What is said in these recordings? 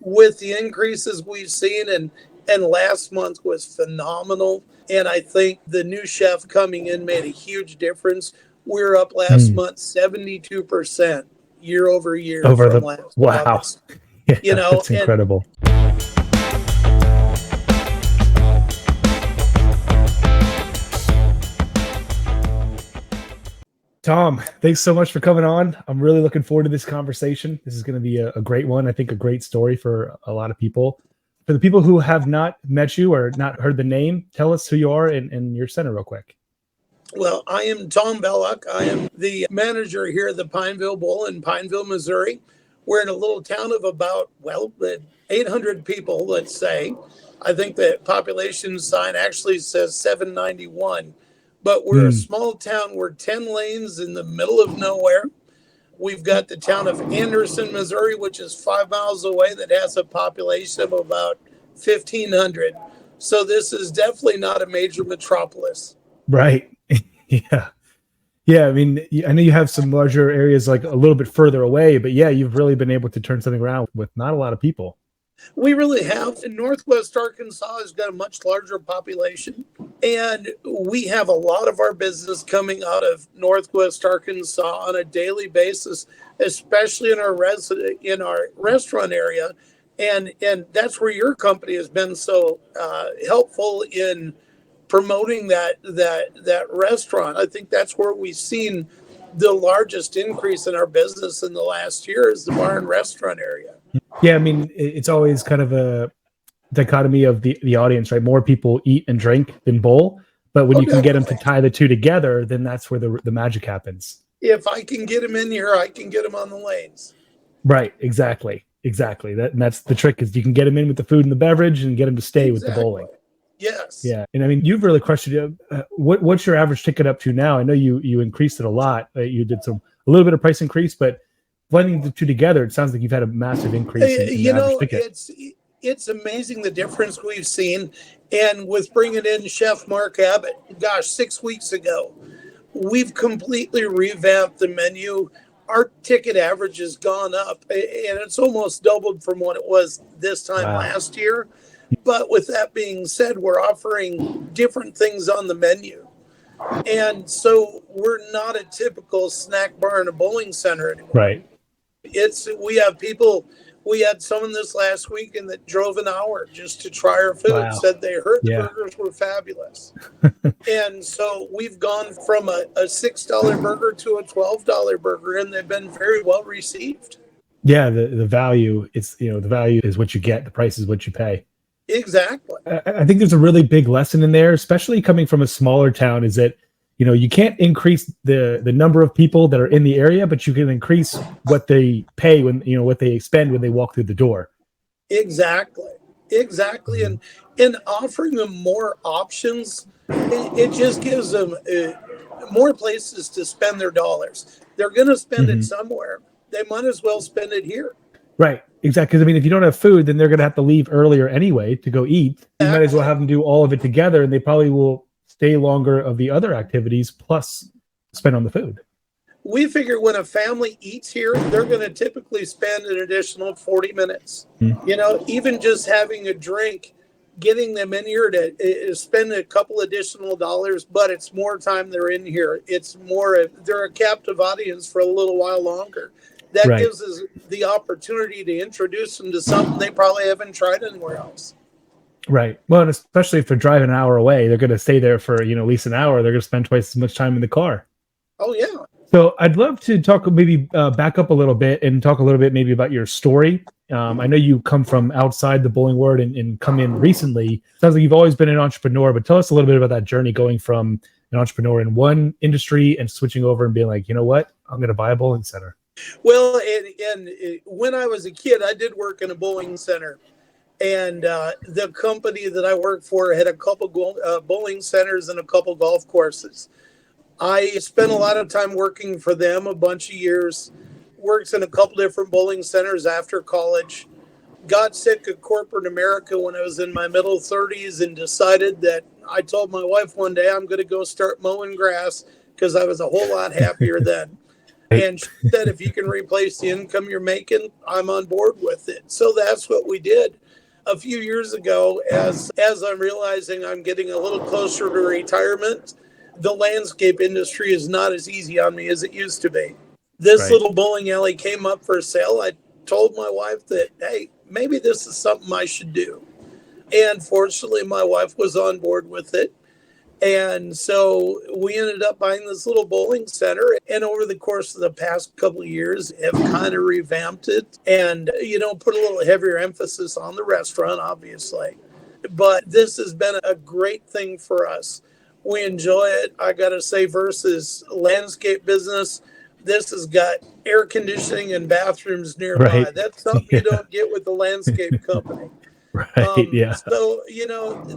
with the increases we've seen, and last month was phenomenal. And I think the new chef coming in made a huge difference. We're up last month 72% year over year over from the last wow. August. Yeah, You know, that's incredible. Tom, thanks so much for coming on. I'm really looking forward to this conversation. This is going to be a great one. I think a great story for a lot of people. For the people who have not met you or not heard the name, tell us who you are and your center real quick. Well, I am Tom Bellach. I am the manager here at the Pineville Bowl in Pineville, Missouri. We're in a little town of about, 800 people, let's say. I think the population sign actually says 791. But we're a small town. We're 10 lanes in the middle of nowhere. We've got the town of Anderson, Missouri, which is 5 miles away, that has a population of about 1,500. So this is definitely not a major metropolis. Right. Yeah. Yeah. I mean, I know you have some larger areas like a little bit further away, but yeah, you've really been able to turn something around with not a lot of people. We really have. In Northwest Arkansas has got a much larger population, and we have a lot of our business coming out of Northwest Arkansas on a daily basis, especially in our restaurant area, and that's where your company has been so helpful in promoting that restaurant. I think that's where we've seen the largest increase in our business in the last year is the bar and restaurant area. Yeah, I mean, it's always kind of a dichotomy of the audience, right? More people eat and drink than bowl, but when you can get them to tie the two together, then that's where the magic happens. If I can get them in here, I can get them on the lanes. Right, exactly. That's the trick, is you can get them in with the food and the beverage and get them to stay with the bowling. Yes. Yeah, and I mean, you've really crushed it. What's your average ticket up to now? I know you increased it a lot. You did a little bit of price increase, but blending the two together, it sounds like you've had a massive increase in the average ticket. It's amazing the difference we've seen. And with bringing in Chef Mark Abbott, 6 weeks ago, we've completely revamped the menu. Our ticket average has gone up, and it's almost doubled from what it was this time last year. But with that being said, we're offering different things on the menu. And so we're not a typical snack bar in a bowling center anymore. Right. We had someone this last weekend that drove an hour just to try our food, said they heard the burgers were fabulous. And so we've gone from a $6 burger to a $12 burger, and they've been very well received. Yeah, the value is, the value is what you get. The price is what you pay. Exactly. I think there's a really big lesson in there, especially coming from a smaller town, is that you can't increase the number of people that are in the area, but you can increase what they pay when, what they spend when they walk through the door. Exactly. And offering them more options, it just gives them more places to spend their dollars. They're going to spend it somewhere. They might as well spend it here. Right. Exactly. Because if you don't have food, then they're going to have to leave earlier anyway to go eat. You might as well have them do all of it together, and they probably will stay longer of the other activities plus spend on the food. We figure when a family eats here, they're going to typically spend an additional 40 minutes. Even just having a drink, getting them in here to spend a couple additional dollars, but it's more time they're in here. It's more, they're a captive audience for a little while longer. That gives us the opportunity to introduce them to something they probably haven't tried anywhere else. Right. Well, and especially if they're driving an hour away, they're going to stay there for, at least an hour. They're going to spend twice as much time in the car. Oh, yeah. So I'd love to talk, maybe back up a little bit and talk a little bit maybe about your story. I know you come from outside the bowling world and come in recently. Sounds like you've always been an entrepreneur, but tell us a little bit about that journey going from an entrepreneur in one industry and switching over and being like, you know what, I'm going to buy a bowling center. Well, and when I was a kid, I did work in a bowling center. And the company that I worked for had a couple bowling centers and a couple golf courses. I spent a lot of time working for them, a bunch of years, worked in a couple different bowling centers after college, got sick of corporate America when I was in my middle 30s and decided that I told my wife one day I'm going to go start mowing grass because I was a whole lot happier then. And she said, if you can replace the income you're making, I'm on board with it. So that's what we did. A few years ago, as I'm realizing I'm getting a little closer to retirement, the landscape industry is not as easy on me as it used to be. This little bowling alley came up for sale. I told my wife that, hey, maybe this is something I should do. And fortunately, my wife was on board with it. And so we ended up buying this little bowling center. And over the course of the past couple of years, have kind of revamped it and, put a little heavier emphasis on the restaurant, obviously. But this has been a great thing for us. We enjoy it. I got to say, versus landscape business, this has got air conditioning and bathrooms nearby. Right. That's something you don't get with the landscape company. Right. Yeah. So,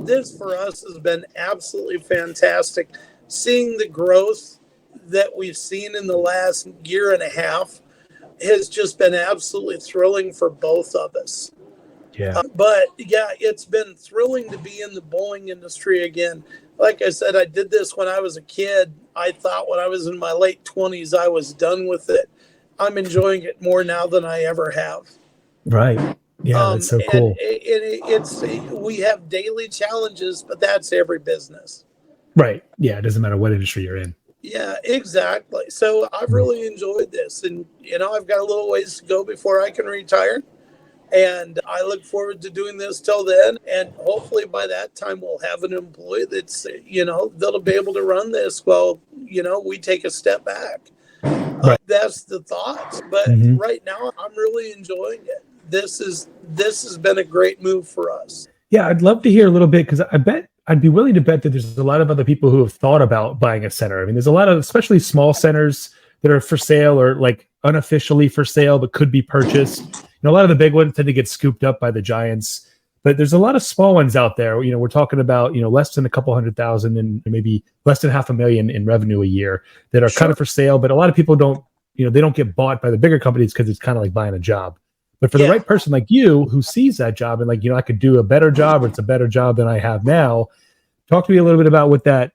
this for us has been absolutely fantastic. Seeing the growth that we've seen in the last year and a half has just been absolutely thrilling for both of us. Yeah. But yeah, it's been thrilling to be in the bowling industry again. Like I said, I did this when I was a kid. I thought when I was in my late 20s, I was done with it. I'm enjoying it more now than I ever have. Right. Yeah, that's so cool. We have daily challenges, but that's every business. Right. Yeah, it doesn't matter what industry you're in. Yeah, exactly. So I've really enjoyed this. And, I've got a little ways to go before I can retire. And I look forward to doing this till then. And hopefully by that time, we'll have an employee that's, that'll be able to run this while, we take a step back. Right. That's the thought. But right now, I'm really enjoying it. This has been a great move for us. Yeah, I'd love to hear a little bit, because I'd be willing to bet that there's a lot of other people who have thought about buying a center. I mean, there's a lot of, especially small centers that are for sale or like unofficially for sale, but could be purchased. A lot of the big ones tend to get scooped up by the giants, but there's a lot of small ones out there. We're talking about, less than a couple 100,000 and maybe less than $500,000 in revenue a year that are kind of for sale. But a lot of people don't, they don't get bought by the bigger companies because it's kind of like buying a job. But for the right person like you who sees that job and I could do a better job, or it's a better job than I have now. Talk to me a little bit about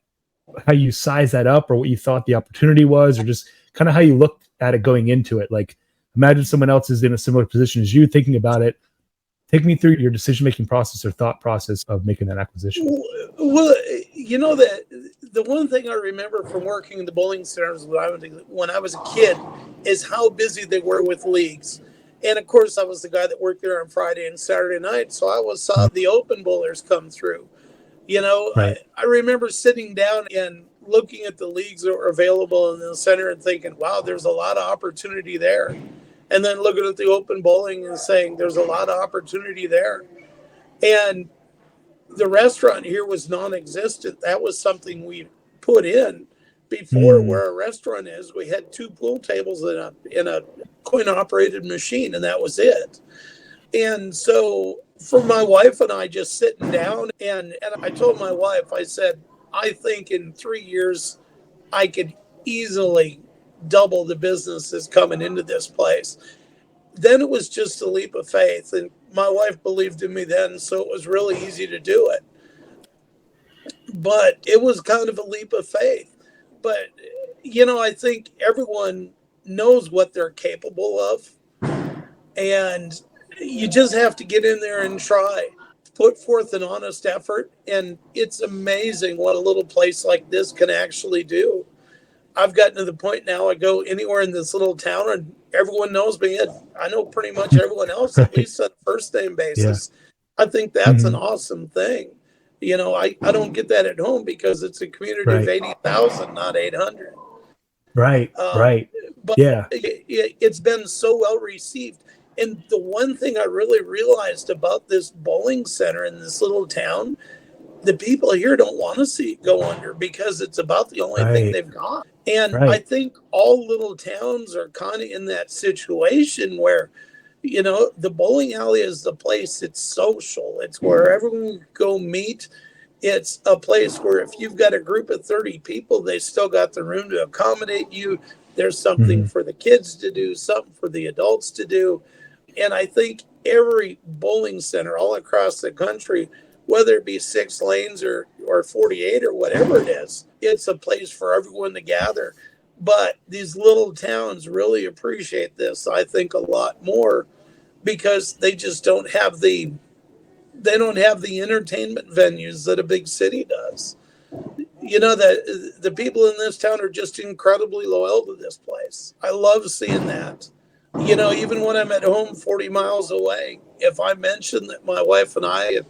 how you size that up, or what you thought the opportunity was, or just kind of how you looked at it going into it. Like, imagine someone else is in a similar position as you thinking about it. Take me through your decision-making process or thought process of making that acquisition. Well, the one thing I remember from working in the bowling centers when I was a kid is how busy they were with leagues. And of course, I was the guy that worked there on Friday and Saturday night. So I always saw the open bowlers come through. I remember sitting down and looking at the leagues that were available in the center and thinking, wow, there's a lot of opportunity there. And then looking at the open bowling and saying, there's a lot of opportunity there. And the restaurant here was non-existent. That was something we put in before where a restaurant is. We had 2 pool tables in a coin-operated machine, and that was it. And so for my wife and I just sitting down, and I told my wife, I said, I think in 3 years, I could easily double the businesses coming into this place. Then it was just a leap of faith, and my wife believed in me then, so it was really easy to do it. But it was kind of a leap of faith. But, I think everyone knows what they're capable of, and you just have to get in there and try, put forth an honest effort. And it's amazing what a little place like this can actually do. I've gotten to the point now, I go anywhere in this little town and everyone knows me. I know pretty much everyone else, at least on a first name basis. Yeah. I think that's an awesome thing. I don't get that at home because it's a community of 80,000, not 800. Right. But it's been so well received. And the one thing I really realized about this bowling center in this little town, the people here don't want to see it go under because it's about the only thing they've got. And I think all little towns are kind of in that situation where, the bowling alley is the place. It's social. It's where everyone can go meet. It's a place where if you've got a group of 30 people, they still got the room to accommodate you. There's something for the kids to do, something for the adults to do. And I think every bowling center all across the country, whether it be 6 lanes or 48 or whatever it is, it's a place for everyone to gather. But these little towns really appreciate this, I think, a lot more because they just don't have the entertainment venues that a big city does. The people in this town are just incredibly loyal to this place. I love seeing that. Even when I'm at home 40 miles away, if I mention that my wife and I,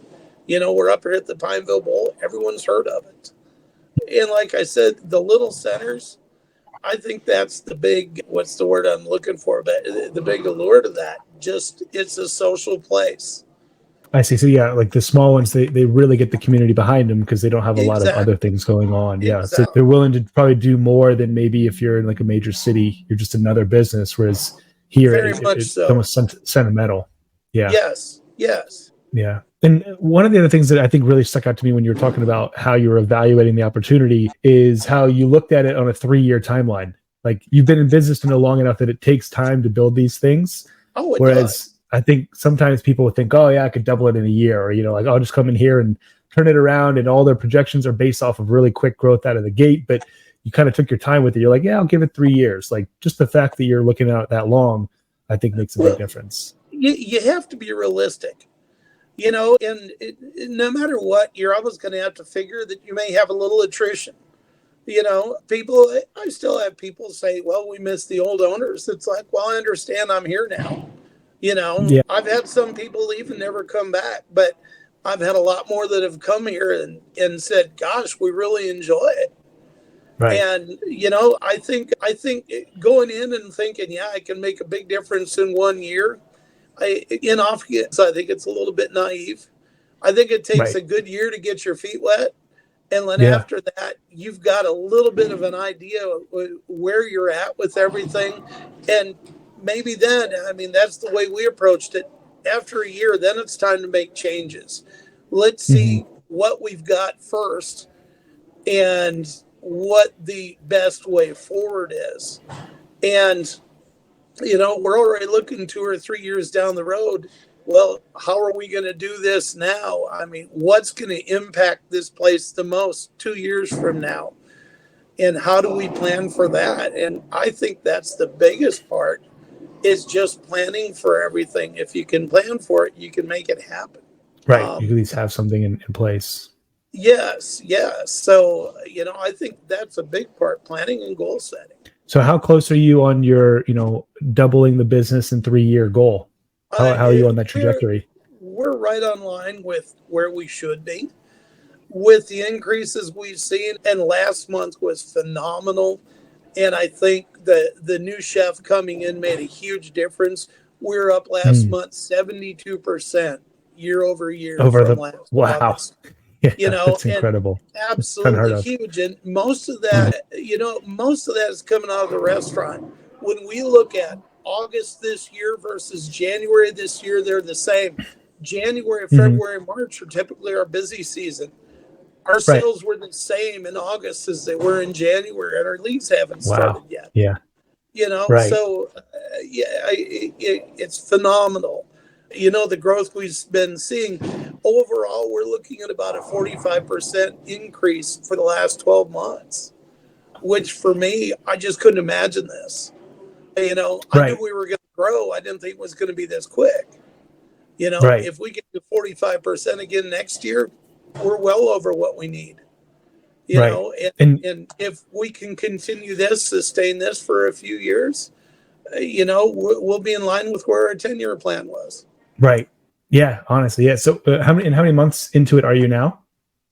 we're up here at the Pineville Bowl, everyone's heard of it. And like I said, the little centers, I think that's the big, what's the word I'm looking for, but the big allure to that. Just, it's a social place. I see. So yeah, like the small ones, they really get the community behind them because they don't have a lot of Exactly. other things going on. Yeah. Exactly. So they're willing to probably do more than maybe if you're in like a major city, you're just another business. Whereas here it's so. almost sentimental. Yeah. Yes. Yeah. And one of the other things that I think really stuck out to me when you were talking about how you were evaluating the opportunity is how you looked at it on a 3-year timeline. Like you've been in business to know long enough that it takes time to build these things. Oh, it Whereas does. I think sometimes people would think, oh yeah, I could double it in a year, or, like I'll just come in here and turn it around, and all their projections are based off of really quick growth out of the gate. But you kind of took your time with it. You're like, yeah, I'll give it 3 years. Like just the fact that you're looking at it that long, I think makes a big difference. You have to be realistic, and no matter what, you're always going to have to figure that you may have a little attrition. I still have people say, well, we miss the old owners. It's like, well, I understand, I'm here now. Yeah. I've had some people leave and never come back, but I've had a lot more that have come here and said, gosh, we really enjoy it. Right. And, I think going in and thinking, yeah, I can make a big difference in 1 year. I think it's a little bit naive. I think it takes a good year to get your feet wet. And then after that, you've got a little bit of an idea of where you're at with everything. And maybe then, that's the way we approached it. After a year, then it's time to make changes. Let's see what we've got first and what the best way forward is. And, we're already looking 2 or 3 years down the road. Well, how are we going to do this now? What's going to impact this place the most 2 years from now? And how do we plan for that? And I think that's the biggest part. Is just planning for everything. If you can plan for it, you can make it happen. Right. You at least have something in place. Yes. So, I think that's a big part, planning and goal setting. So how close are you on your, doubling the business in 3-year goal? How are you on that trajectory? We're right on line with where we should be. With the increases we've seen, and last month was phenomenal. And I think the new chef coming in made a huge difference. We were up last month 72% year over year. Wow. Yeah, that's incredible. Absolutely huge. And most of that is coming out of the restaurant. When we look at August this year versus January this year, they're the same. January, February, March are typically our busy season. Our sales were the same in August as they were in January, and our leads haven't started yet. Yeah. So it's phenomenal. The growth we've been seeing overall, we're looking at about a 45% increase for the last 12 months, which for me, I just couldn't imagine this. I knew we were going to grow. I didn't think it was going to be this quick. If we get to 45% again next year, we're well over what we need. And if we can continue this, sustain this for a few years, we'll be in line with where our 10-year plan was. Right. Yeah, honestly. Yeah. So how many months into it are you now?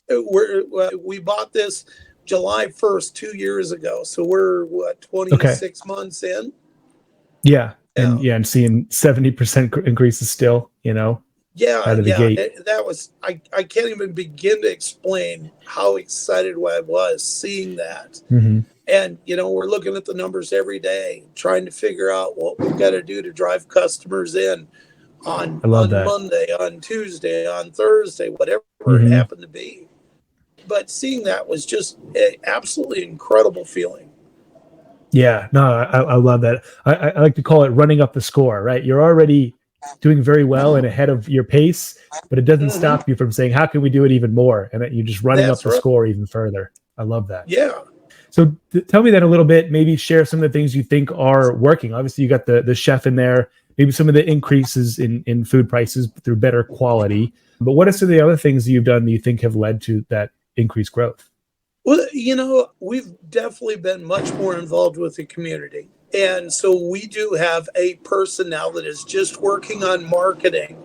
We bought this July 1st, 2 years ago. So we're 26 months in. Yeah. And seeing 70% increases still, out of the gate. That was, I can't even begin to explain how excited I was seeing that. And, we're looking at the numbers every day, trying to figure out what we've got to do to drive customers in on Monday, on Tuesday, on Thursday, whatever it happened to be. But seeing that was just an absolutely incredible feeling. Yeah, no, I love that. I like to call it running up the score, right? You're already doing very well and ahead of your pace, but it doesn't stop you from saying, how can we do it even more? And that you're just running up the score even further. I love that. Yeah. So tell me that a little bit, maybe share some of the things you think are working. Obviously you got the chef in there, maybe some of the increases in food prices through better quality. But what are some of the other things that you've done that you think have led to that increased growth? Well, we've definitely been much more involved with the community. And so we do have a person now that is just working on marketing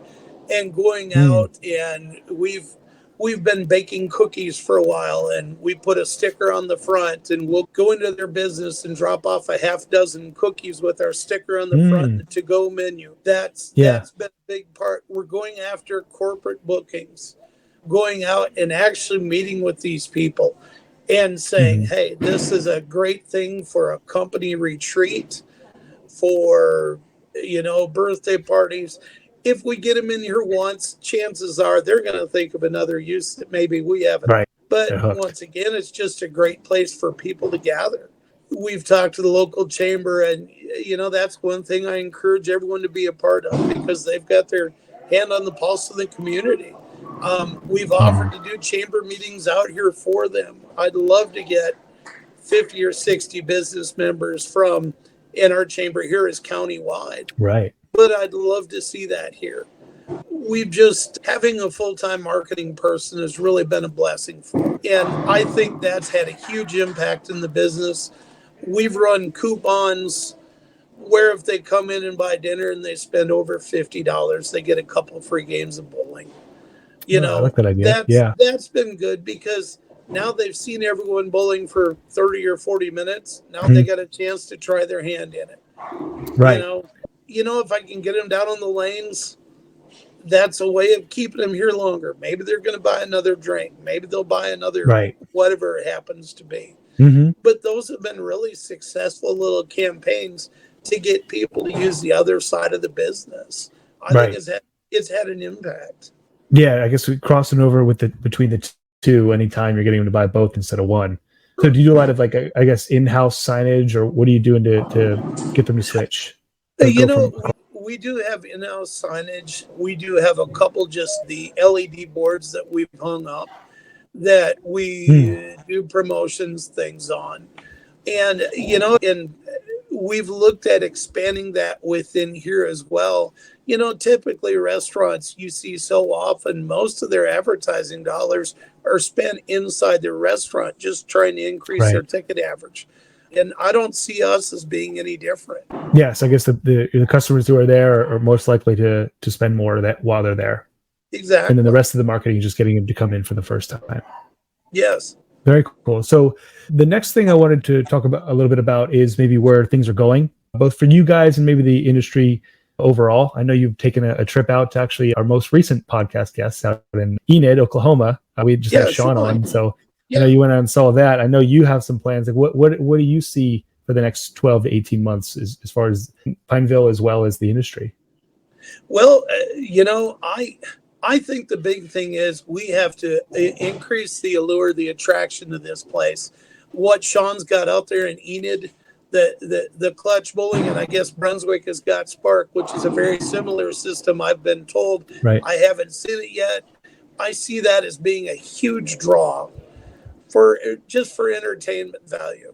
and going Mm, out, and we've been baking cookies for a while, and we put a sticker on the front, and we'll go into their business and drop off a half dozen cookies with our sticker on the front and mm, the to go menu. That's yeah. that's been a big part. We're going after corporate bookings, going out and actually meeting with these people and saying, Hmm. hey, this is a great thing for a company retreat, for birthday parties. If we get them in here once, chances are they're going to think of another use that maybe we haven't. Right. But They're hooked. once again, it's just a great place for people to gather. We've talked to the local chamber, and that's one thing I encourage everyone to be a part of, because they've got their hand on the pulse of the community. We've offered Mhm. to do chamber meetings out here for them. I'd love to get 50 or 60 business members from, and our chamber here is countywide, Right. but I'd love to see that here. We've just, having a full-time marketing person has really been a blessing for me. And I think that's had a huge impact in the business. We've run coupons where if they come in and buy dinner and they spend over $50, they get a couple free games of bowling. Oh, I like that idea. Yeah. That's been good, because now they've seen everyone bowling for 30 or 40 minutes. Now they Mhm. got a chance to try their hand in it. You Right. know, if I can get them down on the lanes, that's a way of keeping them here longer. Maybe they're going to buy another drink. Maybe they'll buy another, Right. whatever it happens to be. Hmm. But those have been really successful little campaigns to get people to use the other side of the business. I think Right. it's had an impact. Yeah. I guess we crossing over with the between the two anytime you're getting them to buy both instead of one. So do you do a lot of like I guess in-house signage, or what are you doing to get them to switch or You go know, from? we do have in-house signage. We do have a couple, just the LED boards that we've hung up, that Hmm. we do promotions things on. And we've looked at expanding that within here as well. Typically restaurants, you see so often, most of their advertising dollars are spent inside the restaurant, just trying to increase their Right. ticket average. And I don't see us as being any different. Yes, I guess the customers who are there are most likely to spend more of that while they're there, and then the Exactly. rest of the marketing is just getting them to come in for the first time. Yes. Very cool. So the next thing I wanted to talk about a little bit about is maybe where things are going, both for you guys and maybe the industry overall. I know you've taken a trip out to actually our most recent podcast guest out in Enid, Oklahoma. We just had Yeah, Sean sure. on, so I know Yeah. you went out and saw that. I know you have some plans. Like what do you see for the next 12 to 18 months as far as Pineville as well as the industry? Well, I think the big thing is we have to increase the allure, the attraction to this place. What Sean's got out there in Enid, the clutch bowling, and I guess Brunswick has got Spark, which is a very similar system. I've been told. Right. I haven't seen it yet. I see that as being a huge draw for just for entertainment value.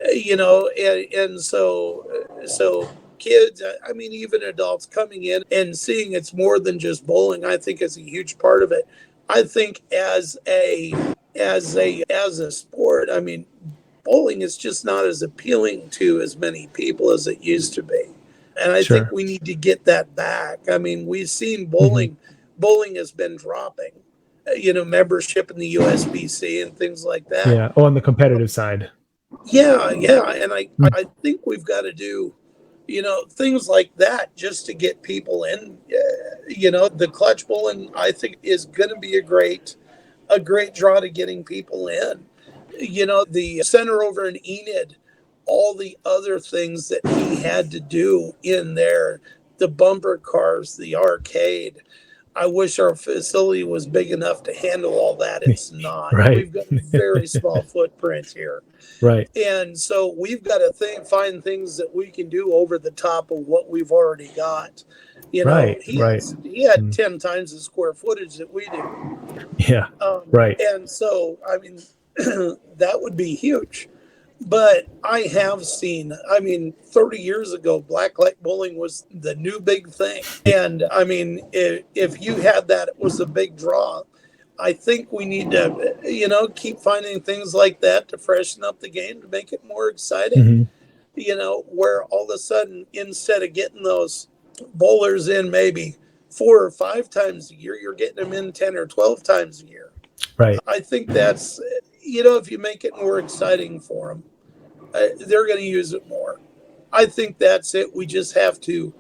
And so kids, I mean, even adults coming in and seeing it's more than just bowling, I think is a huge part of it. I think as a sport, I mean, bowling is just not as appealing to as many people as it used to be. And I think Sure. we need to get that back. I mean, we've seen Hmm. bowling has been dropping, membership in the USBC and things like that. Yeah. Oh, on the competitive side. Yeah, yeah, and I Mm. I think we've got to do, things like that just to get people in. The clutch bowling, I think, is going to be a great draw to getting people in. The center over in Enid, all the other things that he had to do in there, the bumper cars, the arcade. I wish our facility was big enough to handle all that. It's not. Right. We've got a very small footprint here. Right. And so we've got to find things that we can do over the top of what we've already got. Right. He Right. he had Mm. 10 times the square footage that we do. Yeah. Right. And so, I mean, that would be huge. But I have seen, I mean, 30 years ago, blacklight bowling was the new big thing. And I mean, if you had that, it was a big draw. I think we need to, keep finding things like that to freshen up the game, to make it more exciting. Mm-hmm. Where all of a sudden, instead of getting those bowlers in maybe 4 or 5 times a year, you're getting them in 10 or 12 times a year. Right. I think that's, if you make it more exciting for them, they're going to use it more. I think that's it. We just have to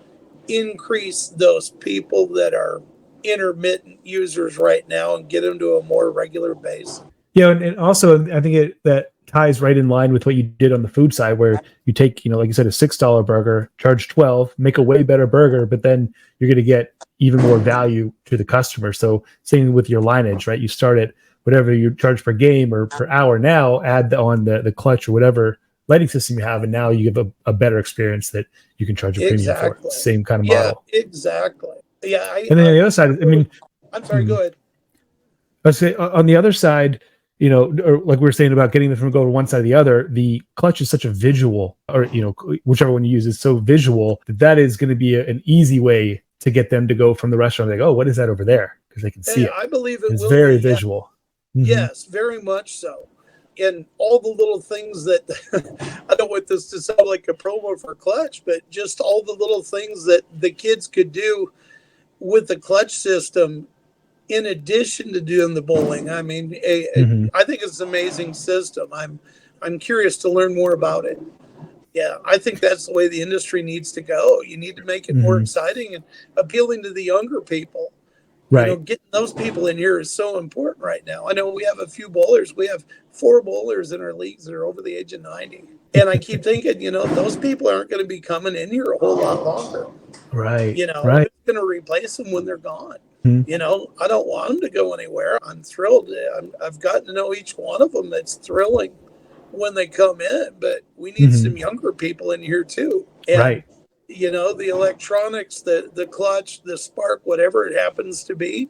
increase those people that are intermittent users right now and get them to a more regular base. Yeah, and also I think that ties right in line with what you did on the food side, where you take, like you said, a $6 burger, charge 12, make a way better burger, but then you're going to get even more value to the customer. So same with your lineage, right? You start at whatever you charge per game or per hour. Now add on the clutch or whatever lighting system you have, and now you have a better experience that you can charge a premium for. Same kind of model. Yeah, exactly. Yeah. And then on the other side, I'm sorry, go ahead. I say on the other side, or like we were saying about getting them from go to one side to the other, the clutch is such a visual, or whichever one you use is so visual that is going to be an easy way to get them to go from the restaurant. Like, oh, what is that over there? Because they can see it. I believe it's very visual. Yeah. Mm-hmm. Yes, very much so. And all the little things that I don't want this to sound like a promo for clutch, but just all the little things that the kids could do with the clutch system in addition to doing the bowling. I mean, I think it's an amazing system. I'm curious to learn more about it. Yeah, I think that's the way the industry needs to go. You need to make it more exciting and appealing to the younger people. Right. Getting those people in here is so important right now. I know we have a few bowlers. We have 4 bowlers in our leagues that are over the age of 90. And I keep thinking, those people aren't going to be coming in here a whole lot longer. Right. Right. It's going to replace them when they're gone. I don't want them to go anywhere. I'm thrilled. I've gotten to know each one of them. It's thrilling when they come in, but we need some younger people in here too. And, right. The electronics, the clutch, the spark, whatever it happens to be,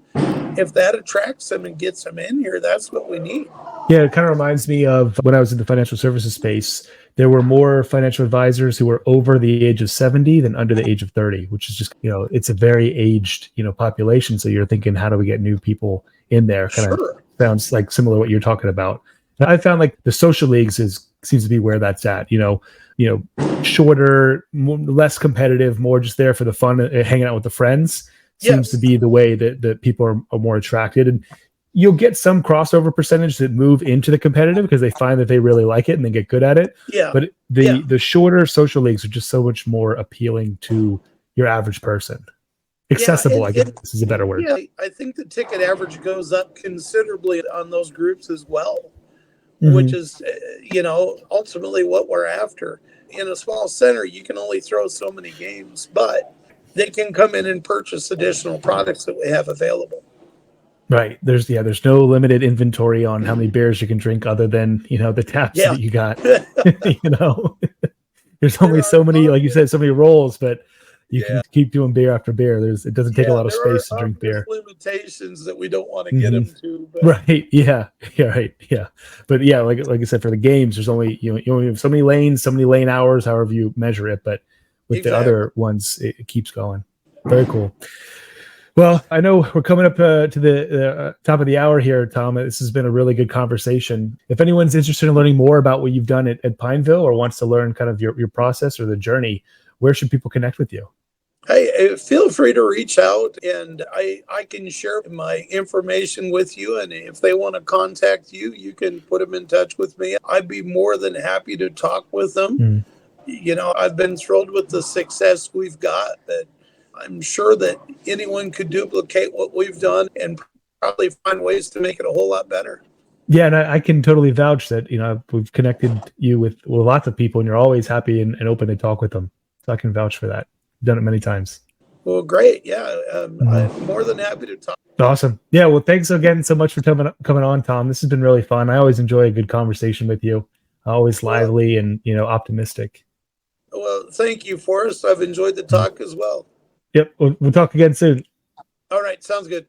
if that attracts them and gets them in here, that's what we need. Yeah, it kind of reminds me of when I was in the financial services space. There were more financial advisors who were over the age of 70 than under the age of 30, which is just, it's a very aged, population. So you're thinking, how do we get new people in there? Kind of sounds like similar to what you're talking about. And I found like the social leagues seems to be where that's at, shorter, less competitive, more just there for the fun, hanging out with the friends seems to be the way that people are more attracted. And you'll get some crossover percentage that move into the competitive because they find that they really like it and they get good at it. Yeah. But the shorter social leagues are just so much more appealing to your average person. Accessible, I guess this is a better word. Yeah, I think the ticket average goes up considerably on those groups as well, which is, ultimately what we're after. In a small center, you can only throw so many games, but they can come in and purchase additional products that we have available. Right. There's no limited inventory on how many beers you can drink other than, the taps that you got. There's only so many, like you said, so many rolls, but you can keep doing beer after beer. It doesn't take a lot of space to drink beer. Limitations that we don't want to get into. But. Right. Yeah. Yeah. Right. Yeah. But yeah, like I said, for the games, there's only, you only have so many lanes, so many lane hours, however you measure it. But with the other ones, it keeps going. Very cool. Well, I know we're coming up to the top of the hour here, Tom. This has been a really good conversation. If anyone's interested in learning more about what you've done at Pineville or wants to learn kind of your process or the journey, where should people connect with you? Hey, feel free to reach out and I can share my information with you. And if they want to contact you, you can put them in touch with me. I'd be more than happy to talk with them. I've been thrilled with the success we've got, but I'm sure that anyone could duplicate what we've done and probably find ways to make it a whole lot better. Yeah, and I can totally vouch that, we've connected you with lots of people and you're always happy and open to talk with them. So I can vouch for that. I've done it many times. Well, great. Yeah, I'm more than happy to talk. Awesome. Yeah, well, thanks again so much for coming on, Tom. This has been really fun. I always enjoy a good conversation with you. Always lively and, optimistic. Well, thank you, Forrest. I've enjoyed the talk as well. Yep. We'll talk again soon. All right. Sounds good.